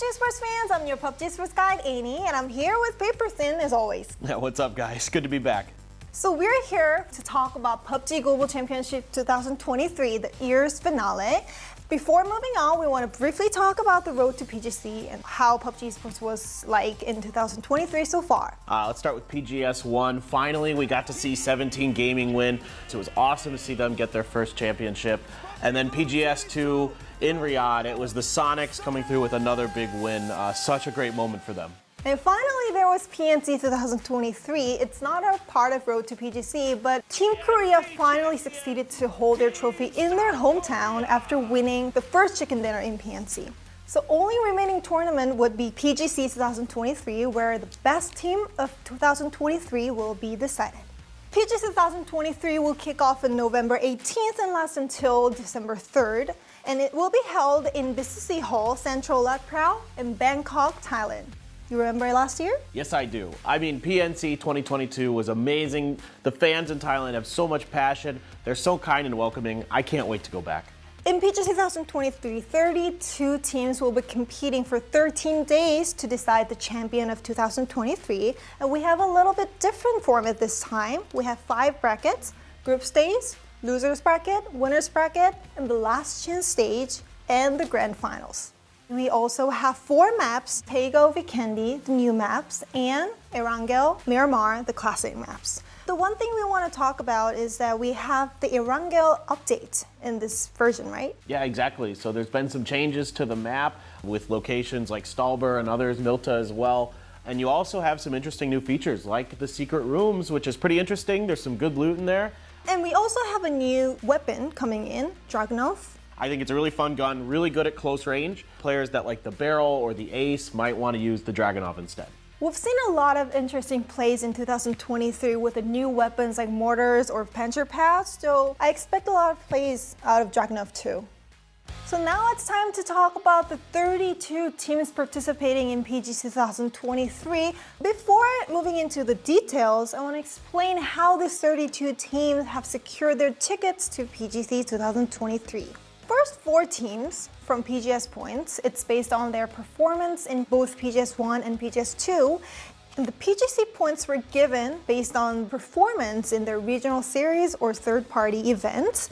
PUBG Esports fans, I'm your PUBG Esports guide, Amy, and I'm here with Paper Thin as always. Yeah, what's up guys? Good to be back. So we're here to talk about PUBG Global Championship 2023, the year's finale. Before moving on, we want to briefly talk about the road to PGC and how PUBG Esports was like in 2023 so far. Let's start with PGS 1. Finally, we got to see 17 Gaming win. So it was awesome to see them get their first championship. And then PGS 2 in Riyadh, it was the Sonics coming through with another big win. Such a great moment for them. And finally, there was PNC 2023. It's not a part of Road to PGC, but Team Korea finally succeeded to hold their trophy in their hometown after winning the first chicken dinner in PNC. So only remaining tournament would be PGC 2023, where the best team of 2023 will be decided. PGC 2023 will kick off on November 18th and last until December 3rd, and it will be held in BCC Hall, Central Lat Phrao in Bangkok, Thailand. You remember last year? Yes, I do. I mean, PNC 2022 was amazing. The fans in Thailand have so much passion. They're so kind and welcoming. I can't wait to go back. In PGC 2023, 32 teams will be competing for 13 days to decide the champion of 2023. And we have a little bit different format this time. We have 5 brackets: group stage, losers bracket, winners bracket, and the last chance stage, and the grand finals. We also have 4 maps: Taego, Vikendi, the new maps, and Erangel, Miramar, the classic maps. The one thing we want to talk about is that we have the Erangel update in this version, right? Yeah, exactly. So there's been some changes to the map with locations like Stalber and others, Milta as well. And you also have some interesting new features like the secret rooms, which is pretty interesting. There's some good loot in there. And we also have a new weapon coming in, Dragunov. I think it's a really fun gun, really good at close range. Players that like the barrel or the ace might want to use the Dragunov instead. We've seen a lot of interesting plays in 2023 with the new weapons like mortars or Panzer pads, so I expect a lot of plays out of Dragunov too. So now it's time to talk about the 32 teams participating in PGC 2023. Before moving into the details, I want to explain how these 32 teams have secured their tickets to PGC 2023. First 4 teams from PGS points. It's based on their performance in both PGS 1 and PGS 2. And the PGC points were given based on performance in their regional series or third-party events.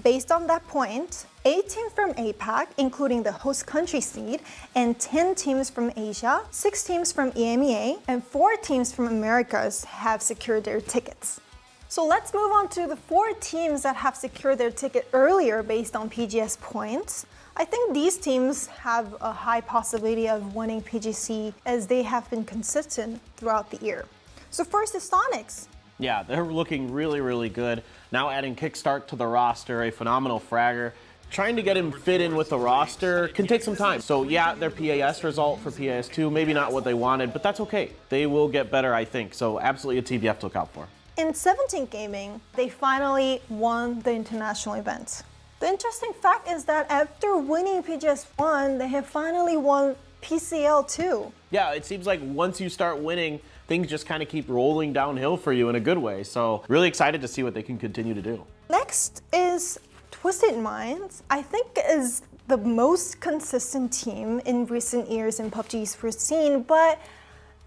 Based on that point, 8 teams from APAC, including the host country seed, and 10 teams from Asia, 6 teams from EMEA, and 4 teams from Americas have secured their tickets. So let's move on to the 4 teams that have secured their ticket earlier based on PGS points. I think these teams have a high possibility of winning PGC as they have been consistent throughout the year. So first is Sonics. Yeah, they're looking really, really good. Now adding Kickstart to the roster, a phenomenal fragger. Trying to get him fit in with the roster can take some time. So yeah, their PAS result for PAS 2, maybe not what they wanted, but that's okay. They will get better, I think. So absolutely a team you have to look out for. In 17 Gaming, they finally won the international event. The interesting fact is that after winning PGS 1, they have finally won PCL 2. Yeah, it seems like once you start winning, things just kind of keep rolling downhill for you in a good way. So really excited to see what they can continue to do. Next is Twisted Minds. I think is the most consistent team in recent years in PUBG Esports scene, but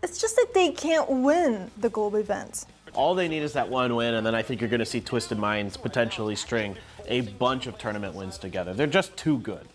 it's just that they can't win the global event. All they need is that one win, and then I think you're going to see Twisted Minds potentially string a bunch of tournament wins together. They're just too good.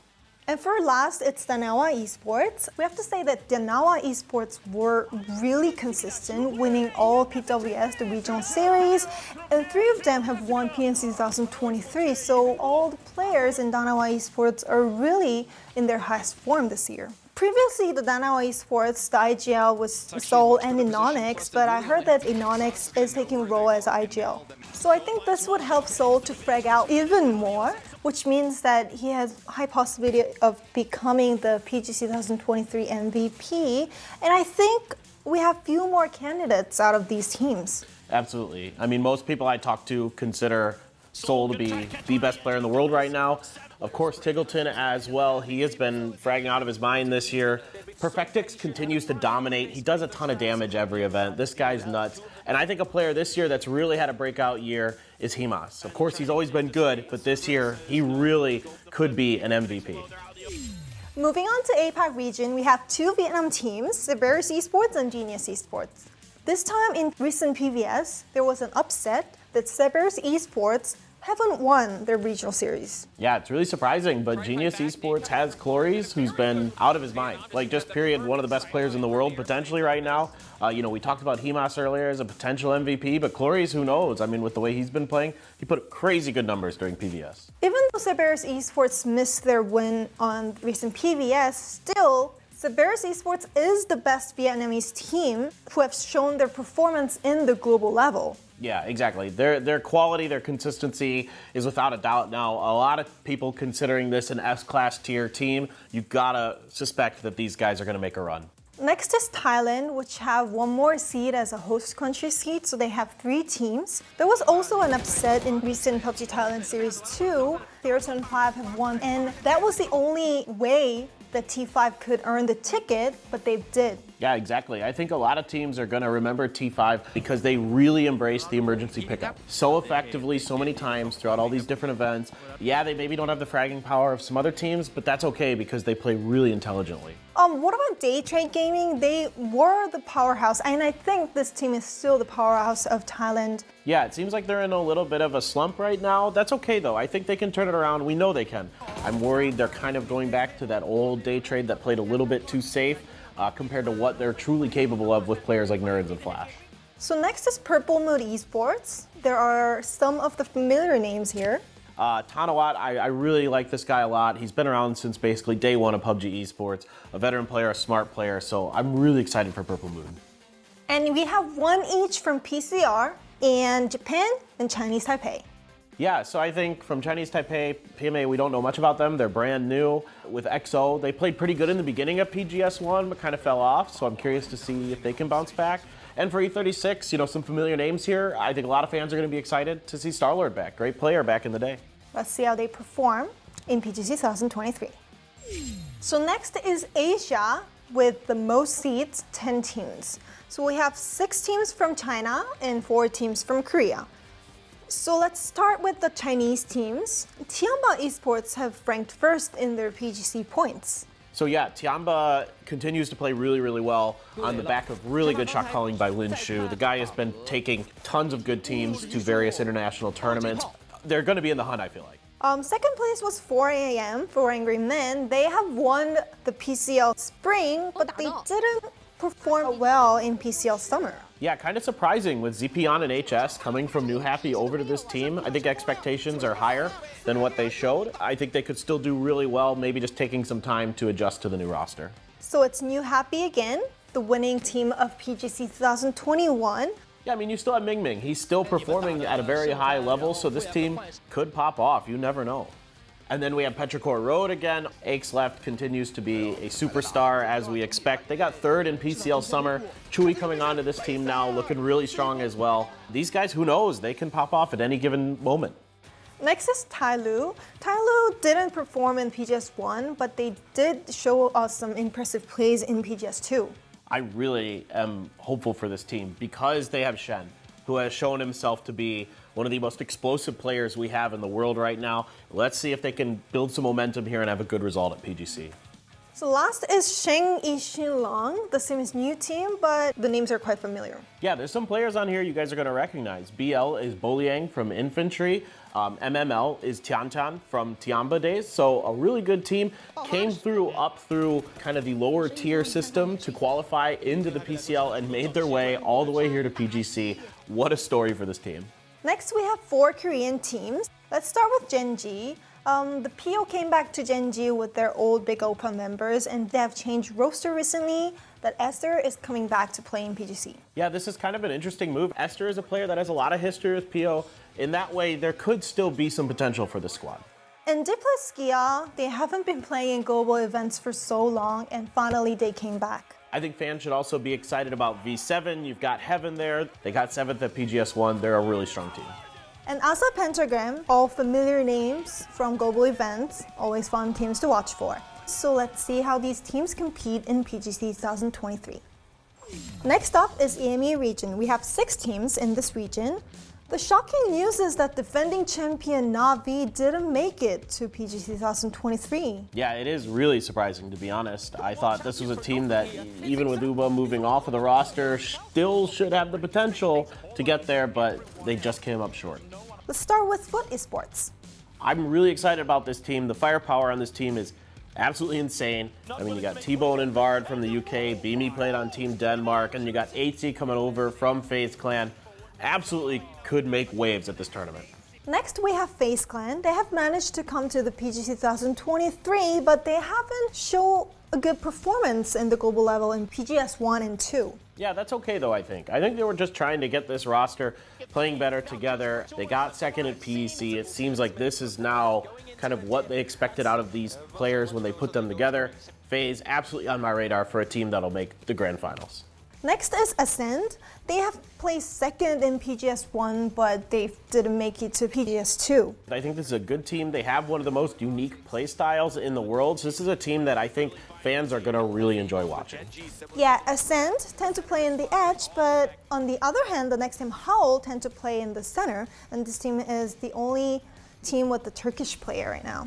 And for last, it's Danawa Esports. We have to say that Danawa Esports were really consistent, winning all PWS, the regional series, and 3 of them have won PNC 2023. So all the players in Danawa Esports are really in their highest form this year. Previously, the Danawa Esports, the IGL was Seoul and Inonix, but I heard that Inonix is taking role as IGL. So I think this would help Seoul to frag out even more, which means that he has high possibility of becoming the PGC 2023 MVP. And I think we have few more candidates out of these teams. Absolutely. I mean, most people I talk to consider Seoul to be the best player in the world right now. Of course, Tiggleton as well. He has been fragging out of his mind this year. Perfectix continues to dominate. He does a ton of damage every event. This guy's nuts. And I think a player this year that's really had a breakout year is Himas. Of course, he's always been good, but this year he really could be an MVP. Moving on to APAC region, we have two Vietnam teams, Cerberus Esports and Genius Esports. This time in recent PVS, there was an upset that Cerberus Esports haven't won their regional series. Yeah, it's really surprising, but Genius Esports has Clories, who's been out of his mind. Like, just period, one of the best players in the world, potentially right now. We talked about Himas earlier as a potential MVP, but Clories, who knows? I mean, with the way he's been playing, he put up crazy good numbers during PVS. Even though Cerberus Esports missed their win on recent PVS, still, Cerberus Esports is the best Vietnamese team who have shown their performance in the global level. Yeah, exactly. Their quality, their consistency is without a doubt now. A lot of people considering this an S-class tier team. You gotta suspect that these guys are gonna make a run. Next is Thailand, which have one more seed as a host country seed, so they have 3 teams. There was also an upset in recent PUBG Thailand Series 2. Theaton 5 have won, and that was the only way that T5 could earn the ticket, but they did. Yeah, exactly. I think a lot of teams are going to remember T5 because they really embraced the emergency pickup so effectively, so many times throughout all these different events. Yeah, they maybe don't have the fragging power of some other teams, but that's okay because they play really intelligently. What about Day Trade Gaming? They were the powerhouse, and I think this team is still the powerhouse of Thailand. Yeah, it seems like they're in a little bit of a slump right now. That's okay, though. I think they can turn it around. We know they can. I'm worried they're kind of going back to that old Day Trade that played a little bit too safe compared to what they're truly capable of with players like Nerds and Flash. So next is Purple Mood Esports. There are some of the familiar names here. Tanawat, I really like this guy a lot. He's been around since basically day one of PUBG Esports. A veteran player, a smart player, so I'm really excited for Purple Moon. And we have one each from PCR and Japan and Chinese Taipei. Yeah, so I think from Chinese Taipei, PMA, we don't know much about them. They're brand new. With XO, they played pretty good in the beginning of PGS1, but kind of fell off, so I'm curious to see if they can bounce back. And for E36, some familiar names here. I think a lot of fans are going to be excited to see Starlord back. Great player back in the day. Let's see how they perform in PGC 2023. So next is Asia with the most seeds, 10 teams. So we have 6 teams from China and 4 teams from Korea. So let's start with the Chinese teams. Tiamba Esports have ranked first in their PGC points. So yeah, Tiamba continues to play really, really well on the back of really good shot calling by Lin Shu. The guy has been taking tons of good teams to various international tournaments. They're going to be in the hunt, I feel like. Second place was 4 AM for Angry Men. They have won the PCL Spring, but they didn't perform well in PCL Summer. Yeah, kind of surprising with Zepion and HS coming from New Happy over to this team. I think expectations are higher than what they showed. I think they could still do really well, maybe just taking some time to adjust to the new roster. So it's New Happy again, the winning team of PGC 2021. Yeah, I mean, you still have Ming Ming. He's still performing at a very high level, so this team could pop off. You never know. And then we have Petrichor Road again. Aches Left continues to be a superstar as we expect. They got third in PCL Summer. Chewy coming onto this team now, looking really strong as well. These guys, who knows? They can pop off at any given moment. Next is Tyloo. Tyloo didn't perform in PGS1, but they did show us some impressive plays in PGS2. I really am hopeful for this team because they have Shen, who has shown himself to be one of the most explosive players we have in the world right now. Let's see if they can build some momentum here and have a good result at PGC. So last is Sheng Yixin Long. The same as new team, but the names are quite familiar. Yeah, there's some players on here you guys are going to recognize. BL is Boliang from Infantry. MML is Tianchan from Tiamba days. So a really good team. Came up through kind of the lower tier system to qualify into the PCL and made their way all the way here to PGC. What a story for this team. Next, we have 4 Korean teams. Let's start with Genji. The PO came back to Genji with their old Big Opa members, and they have changed roster recently that Esther is coming back to play in PGC. Yeah, this is kind of an interesting move. Esther is a player that has a lot of history with PO. In that way, there could still be some potential for the squad. And Diplo Skia, they haven't been playing in global events for so long, and finally they came back. I think fans should also be excited about V7. You've got Heaven there. They got 7th at PGS1. They're a really strong team. And Asa Pentagram, all familiar names from global events, always fun teams to watch for. So let's see how these teams compete in PGC 2023. Next up is EMEA region. We have 6 teams in this region. The shocking news is that defending champion Na'Vi didn't make it to PGC 2023. Yeah, it is really surprising, to be honest. I thought this was a team that, even with Uba moving off of the roster, still should have the potential to get there, but they just came up short. Let's start with Foot Esports. I'm really excited about this team. The firepower on this team is absolutely insane. I mean, you got T-Bone and Vard from the UK, Beamy played on Team Denmark, and you got HC coming over from FaZe Clan. Absolutely could make waves at this tournament. Next, we have FaZe Clan. They have managed to come to the PGC 2023, but they haven't shown a good performance in the global level in PGS 1 and 2. Yeah, that's okay though, I think. I think they were just trying to get this roster playing better together. They got second at PEC. It seems like this is now kind of what they expected out of these players when they put them together. FaZe, absolutely on my radar for a team that'll make the grand finals. Next is Ascend. They have placed second in PGS 1, but they didn't make it to PGS 2. I think this is a good team. They have one of the most unique play styles in the world. So this is a team that I think fans are going to really enjoy watching. Yeah, Ascend tend to play in the edge, but on the other hand, the next team, Howl, tend to play in the center. And this team is the only team with the Turkish player right now.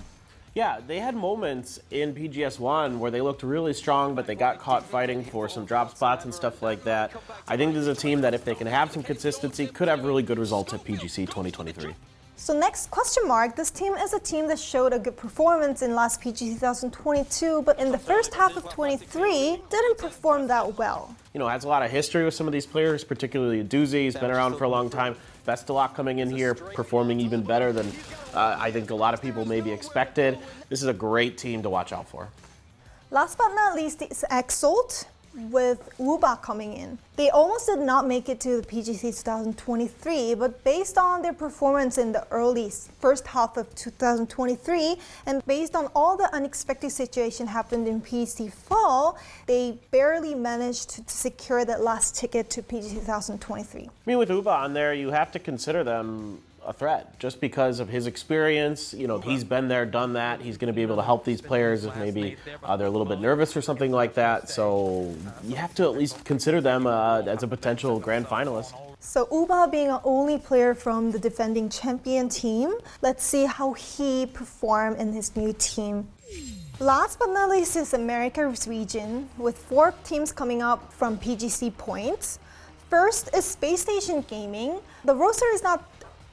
Yeah, they had moments in PGS 1 where they looked really strong, but they got caught fighting for some drop spots and stuff like that. I think this is a team that, if they can have some consistency, could have really good results at PGC 2023. So next, question mark. This team is a team that showed a good performance in last PGC 2022, but in the first half of 23, didn't perform that well. You know, has a lot of history with some of these players, particularly Doozy. He's been around for a long time. Bestelot coming in here, performing even better than I think a lot of people maybe expected. This is a great team to watch out for. Last but not least is Exalt with Uba coming in. They almost did not make it to the PGC 2023, but based on their performance in the early first half of 2023, and based on all the unexpected situation happened in PGC fall, they barely managed to secure that last ticket to PGC 2023. I mean, with Uba on there, you have to consider them a threat just because of his experience. You know, he's been there, done that. He's going to be able to help these players if maybe they're a little bit nervous or something like that. So you have to at least consider them as a potential grand finalist. So Uba being an only player from the defending champion team, let's see how he performed in his new team. Last but not least is Americas region with 4 teams coming up from PGC points. First is Space Station Gaming. The roster is not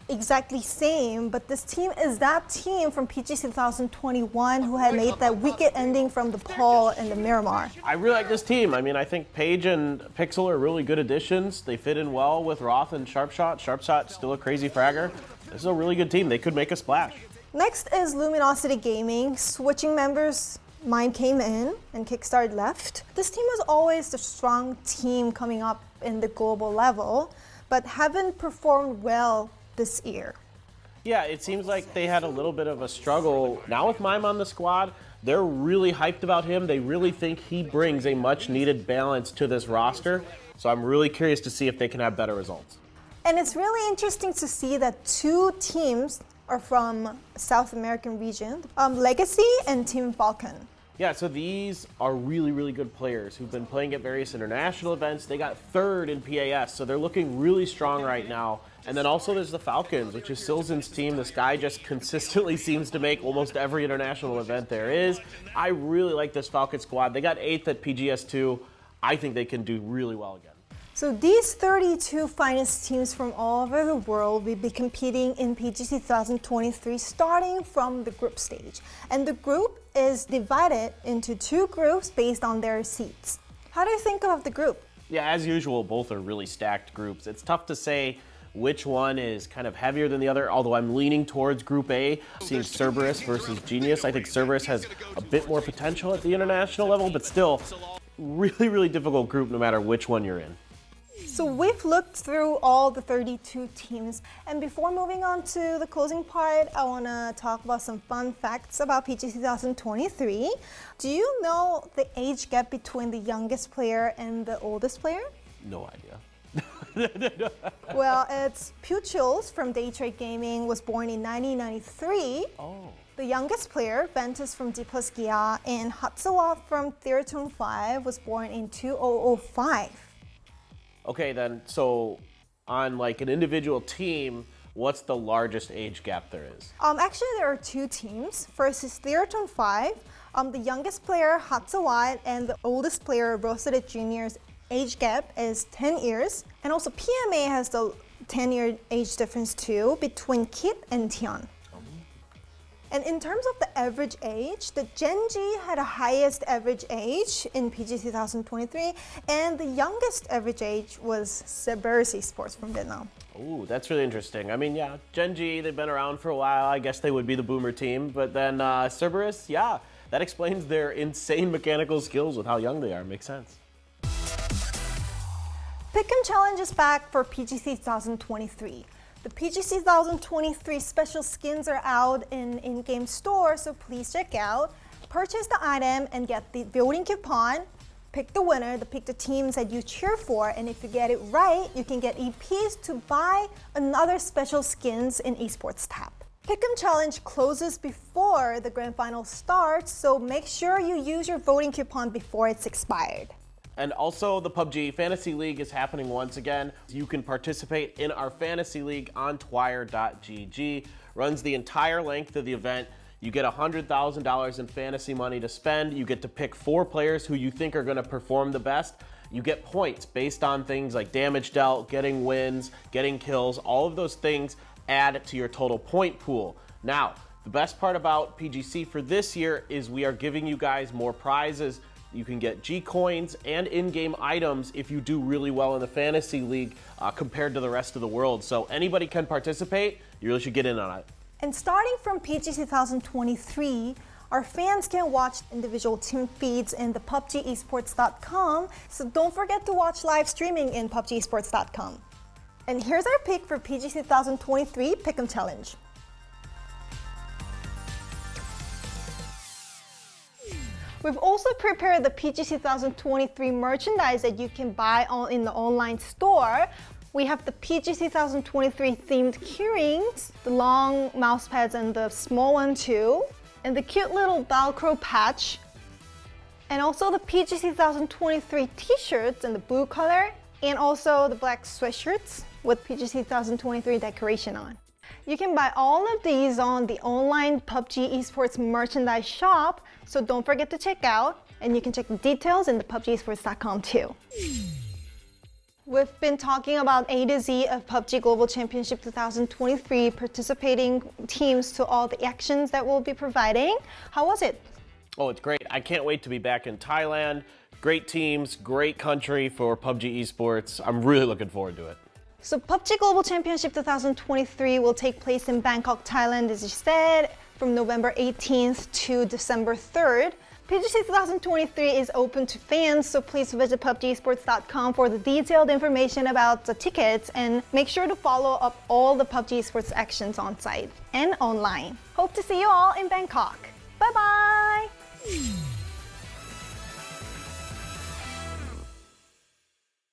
exactly same, but this team is that team from PGC 2021 who had made that wicked ending from the Paul and the Miramar. I really like this team. I mean, I think Paige and Pixel are really good additions. They fit in well with Roth and Sharpshot. Sharpshot's still a crazy fragger. This is a really good team. They could make a splash. Next is Luminosity Gaming. Switching members, mine came in and Kickstart left. This team was always the strong team coming up in the global level, but haven't performed well this year. Yeah, it seems like they had a little bit of a struggle. Now with Mime on the squad, they're really hyped about him. They really think he brings a much needed balance to this roster. So I'm really curious to see if they can have better results. And it's really interesting to see that 2 teams are from South American region, Legacy and Team Falcon. Yeah, so these are really, really good players who've been playing at various international events. They got 3rd in PAS, so they're looking really strong right now. And then also there's the Falcons, which is Silzen's team. This guy just consistently seems to make almost every international event there is. I really like this Falcon squad. They got 8th at PGS2. I think they can do really well again. So these 32 finest teams from all over the world will be competing in PGC 2023 starting from the group stage. And the group is divided into 2 groups based on their seats. How do you think of the group? Yeah, as usual, both are really stacked groups. It's tough to say which one is kind of heavier than the other, although I'm leaning towards Group A, seeing Cerberus versus Genius. I think Cerberus has a bit more potential at the international level, but still, really, really difficult group no matter which one you're in. So we've looked through all the 32 teams, and before moving on to the closing part, I want to talk about some fun facts about PGC 2023. Do you know the age gap between the youngest player and the oldest player? No idea. Well, it's Puchils from Daytrade Gaming was born in 1993. Oh. The youngest player, Ventus from D Plus Gia, and Hatzawa from Theratone 5 was born in 2005. Okay, then, so on like an individual team, what's the largest age gap there is? Actually, there are two teams. First is 3-5. The youngest player, Hatsawat, and the oldest player, Rosetta Jr.'s age gap is 10 years. And also PMA has the 10-year age difference too between Kit and Tian. And in terms of the average age, the Genji had a highest average age in PGC 2023, and the youngest average age was PUBG Esports from Vietnam. Ooh, that's really interesting. I mean, yeah, Genji, they've been around for a while. I guess they would be the boomer team. But then Cerberus, yeah, that explains their insane mechanical skills with how young they are. Makes sense. Pick'em Challenge is back for PGC 2023. The PGC 2023 special skins are out in-game store, so please check out. Purchase the item and get the voting coupon. Pick the winner, pick the teams that you cheer for, and if you get it right, you can get EPs to buy another special skins in Esports tab. Pick'em Challenge closes before the grand final starts, so make sure you use your voting coupon before it's expired. And also, the PUBG Fantasy League is happening once again. You can participate in our Fantasy League on twire.gg. Runs the entire length of the event. You get $100,000 in fantasy money to spend. You get to pick 4 players who you think are going to perform the best. You get points based on things like damage dealt, getting wins, getting kills. All of those things add to your total point pool. Now, the best part about PGC for this year is we are giving you guys more prizes. You can get G-Coins and in-game items if you do really well in the Fantasy League compared to the rest of the world. So anybody can participate. You really should get in on it. And starting from PGC 2023, our fans can watch individual team feeds in the PUBGEsports.com. So don't forget to watch live streaming in PUBGEsports.com. And here's our pick for PGC 2023 Pick'em Challenge. We've also prepared the PGC 2023 merchandise that you can buy in the online store. We have the PGC 2023 themed keyrings, the long mouse pads and the small one too, and the cute little Velcro patch, and also the PGC 2023 t-shirts in the blue color, and also the black sweatshirts with PGC 2023 decoration on. You can buy all of these on the online PUBG Esports merchandise shop, so don't forget to check out, and you can check the details in the PUBGEsports.com too. We've been talking about A to Z of PUBG Global Championship 2023 participating teams to all the actions that we'll be providing. How was it? Oh, it's great. I can't wait to be back in Thailand. Great teams, great country for PUBG Esports. I'm really looking forward to it. So PUBG Global Championship 2023 will take place in Bangkok, Thailand, as you said, from November 18th to December 3rd. PGC 2023 is open to fans, so please visit PUBGEsports.com for the detailed information about the tickets, and make sure to follow up all the PUBG Esports actions on site and online. Hope to see you all in Bangkok. Bye-bye!